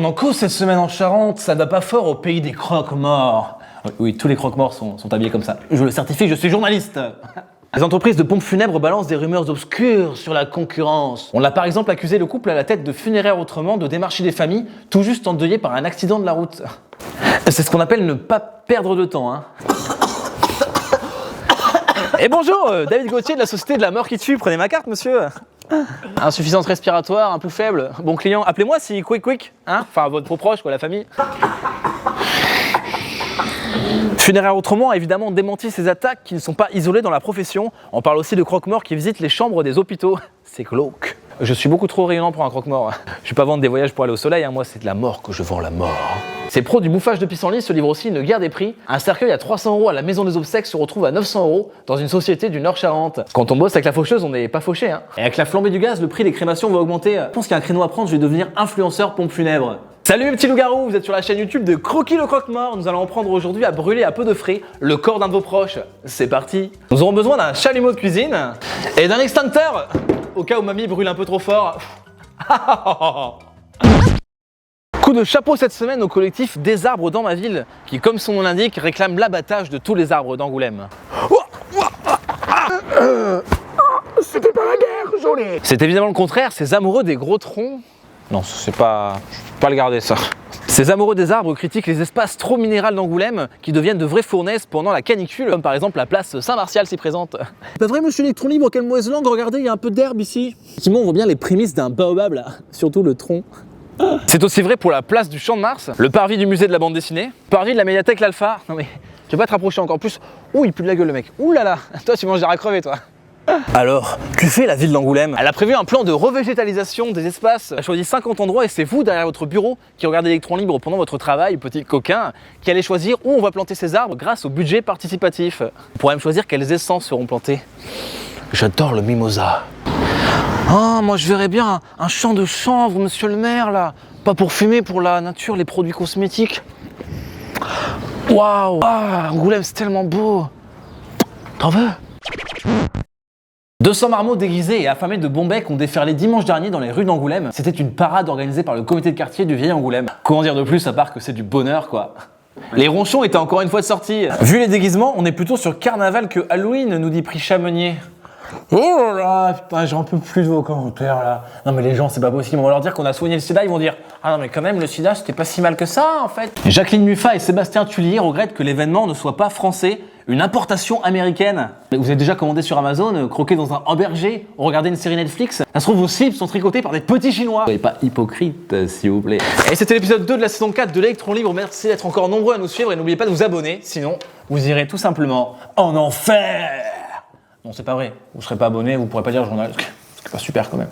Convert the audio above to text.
en cause cette semaine en Charente, ça va pas fort au pays des croque-morts. Oui, tous les croque-morts sont habillés comme ça. Je le certifie, je suis journaliste. Les entreprises de pompes funèbres balancent des rumeurs obscures sur la concurrence. On a par exemple accusé le couple à la tête de Funéraires Autrement de démarcher des familles tout juste endeuillées par un accident de la route. C'est ce qu'on appelle ne pas perdre de temps, hein. Et bonjour, David Gauthier de la Société de la Mort qui tue, prenez ma carte monsieur. Insuffisance respiratoire, un pouls faible, bon client, appelez-moi si quick, hein, enfin votre proche quoi, la famille. Funéraires Autrement a évidemment démenti ces attaques qui ne sont pas isolées dans la profession. On parle aussi de croque-morts qui visitent les chambres des hôpitaux. C'est glauque. Je suis beaucoup trop rayonnant pour un croque-mort. Je vais pas vendre des voyages pour aller au soleil, hein. Moi c'est de la mort que je vends, la mort. Ces pros du bouffage de pissenlit se livrent aussi une guerre des prix. Un cercueil à 300 € à la maison des obsèques se retrouve à 900 € dans une société du Nord-Charente. Quand on bosse avec la faucheuse, on n'est pas fauché, hein. Et avec la flambée du gaz, le prix des crémations va augmenter. Je pense qu'il y a un créneau à prendre, je vais devenir influenceur pompe funèbre. Salut mes petits loups-garous, vous êtes sur la chaîne YouTube de Croquis le croque-mort. Nous allons en prendre aujourd'hui à brûler à peu de frais le corps d'un de vos proches. C'est parti. Nous aurons besoin d'un chalumeau de cuisine et d'un extincteur au cas où mamie brûle un peu trop fort. Coup de chapeau cette semaine au collectif Des arbres dans ma ville qui, comme son nom l'indique, réclame l'abattage de tous les arbres d'Angoulême. C'était pas la guerre, joli. C'est évidemment le contraire, ces amoureux des gros troncs. Non, c'est pas. Je peux pas le garder ça. Ces amoureux des arbres critiquent les espaces trop minérales d'Angoulême qui deviennent de vraies fournaises pendant la canicule, comme par exemple la place Saint-Martial s'y présente. Pas vrai, monsieur l'électron libre, quelle mauvaise langue, regardez, il y a un peu d'herbe ici. Effectivement, on voit bien les prémices d'un baobab là, surtout le tronc. C'est aussi vrai pour la place du Champ de Mars, le parvis du musée de la bande dessinée, le parvis de la médiathèque L'Alpha. Non mais, tu vas pas te rapprocher encore plus. Ouh, il pue de la gueule le mec. Ouh là là, toi tu manges des rats crevés toi. Alors, que fait la ville d'Angoulême? Elle a prévu un plan de revégétalisation des espaces. Elle a choisi 50 endroits et c'est vous, derrière votre bureau, qui regardez l'électron libre pendant votre travail, petit coquin, qui allez choisir où on va planter ces arbres grâce au budget participatif. On pourra même choisir quelles essences seront plantées. J'adore le mimosa. Ah, moi je verrais bien un champ de chanvre, monsieur le maire, là. Pas pour fumer, pour la nature, les produits cosmétiques. Waouh! Ah, Angoulême, c'est tellement beau. T'en veux? 200 marmots déguisés et affamés de bons becs ont déferlé dimanche dernier dans les rues d'Angoulême. C'était une parade organisée par le comité de quartier du Vieil Angoulême. Comment dire de plus à part que c'est du bonheur quoi. Les ronchons étaient encore une fois de sortie. Vu les déguisements, on est plutôt sur carnaval que Halloween, nous dit Prix Chamenier. Oh là là, putain, j'en peux plus de vos commentaires là. Non mais les gens, c'est pas possible, on va leur dire qu'on a soigné le sida, ils vont dire ah non mais quand même le sida c'était pas si mal que ça en fait. Jacqueline Muffat et Sébastien Tullier regrettent que l'événement ne soit pas français, une importation américaine. Mais vous avez déjà commandé sur Amazon, croqué dans un auberger, regardé une série Netflix, ça se trouve vos slips sont tricotés par des petits chinois. Soyez pas hypocrite s'il vous plaît. Et c'était l'épisode 2 de la saison 4 de l'Électron Libre, merci d'être encore nombreux à nous suivre et n'oubliez pas de vous abonner, sinon vous irez tout simplement en enfer. Non, c'est pas vrai. Vous serez pas abonné, vous pourrez pas lire le journal. C'est pas super quand même.